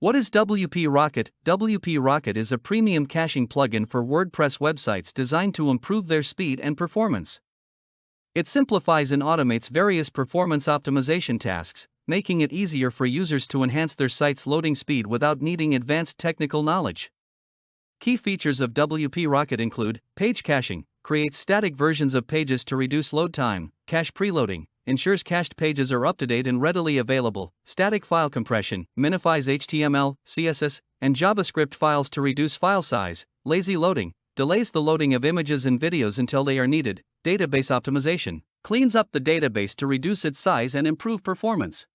What is WP Rocket? WP Rocket is a premium caching plugin for WordPress websites designed to improve their speed and performance. It simplifies and automates various performance optimization tasks, making it easier for users to enhance their site's loading speed without needing advanced technical knowledge. Key features of WP Rocket include page caching, creates static versions of pages to reduce load time, cache preloading, ensures cached pages are up-to-date and readily available, static file compression, minifies HTML, CSS, and JavaScript files to reduce file size, lazy loading, delays the loading of images and videos until they are needed, database optimization, cleans up the database to reduce its size and improve performance.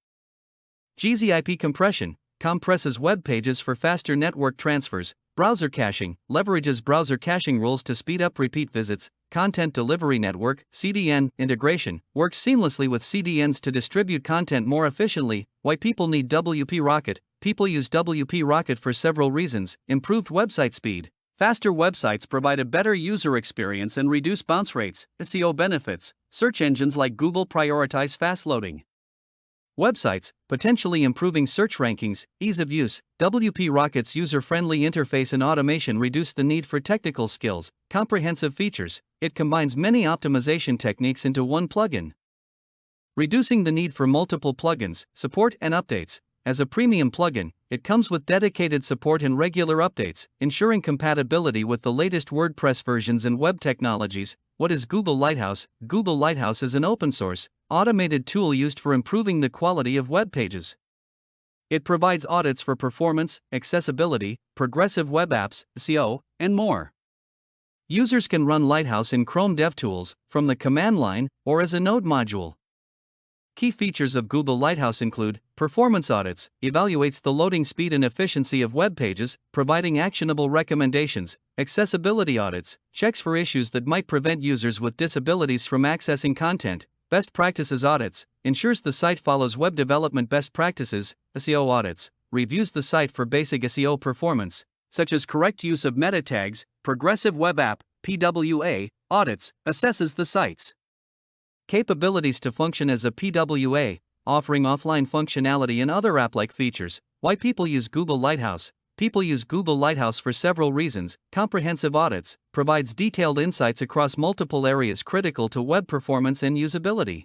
gZIP compression, compresses web pages for faster network transfers, browser caching, leverages browser caching rules to speed up repeat visits, content delivery network, CDN, integration, works seamlessly with CDNs to distribute content more efficiently. Why people need WP Rocket? People use WP Rocket for several reasons: improved website speed. Faster websites provide a better user experience and reduce bounce rates. SEO benefits, search engines like Google prioritize fast loading websites, potentially improving search rankings. Ease of use, WP Rocket's user-friendly interface and automation reduce the need for technical skills. Comprehensive features, it combines many optimization techniques into one plugin, reducing the need for multiple plugins. Support and updates, as a premium plugin, it comes with dedicated support and regular updates, ensuring compatibility with the latest WordPress versions and web technologies. What is Google Lighthouse? Google Lighthouse is an open-source, automated tool used for improving the quality of web pages. It provides audits for performance, accessibility, progressive web apps, SEO, and more. Users can run Lighthouse in Chrome DevTools, from the command line, or as a node module. Key features of Google Lighthouse include performance audits, evaluates the loading speed and efficiency of web pages, providing actionable recommendations, accessibility audits, checks for issues that might prevent users with disabilities from accessing content, best practices audits, ensures the site follows web development best practices, SEO audits, reviews the site for basic SEO performance, such as correct use of meta tags, progressive web app, PWA, audits, assesses the site's capabilities to function as a PWA, offering offline functionality and other app-like features. Why people use Google Lighthouse? People use Google Lighthouse for several reasons. Comprehensive audits, provides detailed insights across multiple areas critical to web performance and usability.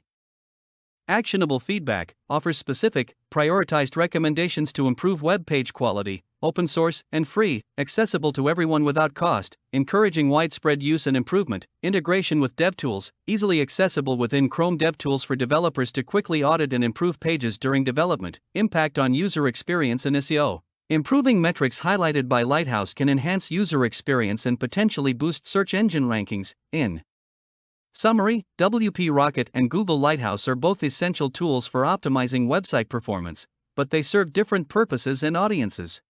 Actionable feedback, offers specific, prioritized recommendations to improve web page quality. Open source and free, accessible to everyone without cost, encouraging widespread use and improvement. Integration with DevTools, easily accessible within Chrome DevTools for developers to quickly audit and improve pages during development. Impact on user experience and SEO. Improving metrics highlighted by Lighthouse can enhance user experience and potentially boost search engine rankings. In summary, WP Rocket and Google Lighthouse are both essential tools for optimizing website performance, but they serve different purposes and audiences.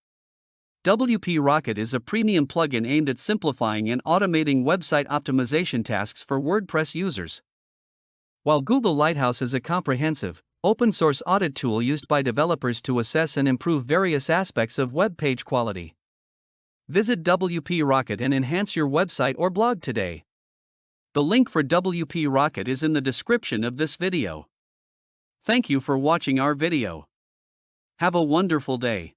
WP Rocket is a premium plugin aimed at simplifying and automating website optimization tasks for WordPress users, while Google Lighthouse is a comprehensive, open-source audit tool used by developers to assess and improve various aspects of web page quality. Visit WP Rocket and enhance your website or blog today. The link for WP Rocket is in the description of this video. Thank you for watching our video. Have a wonderful day.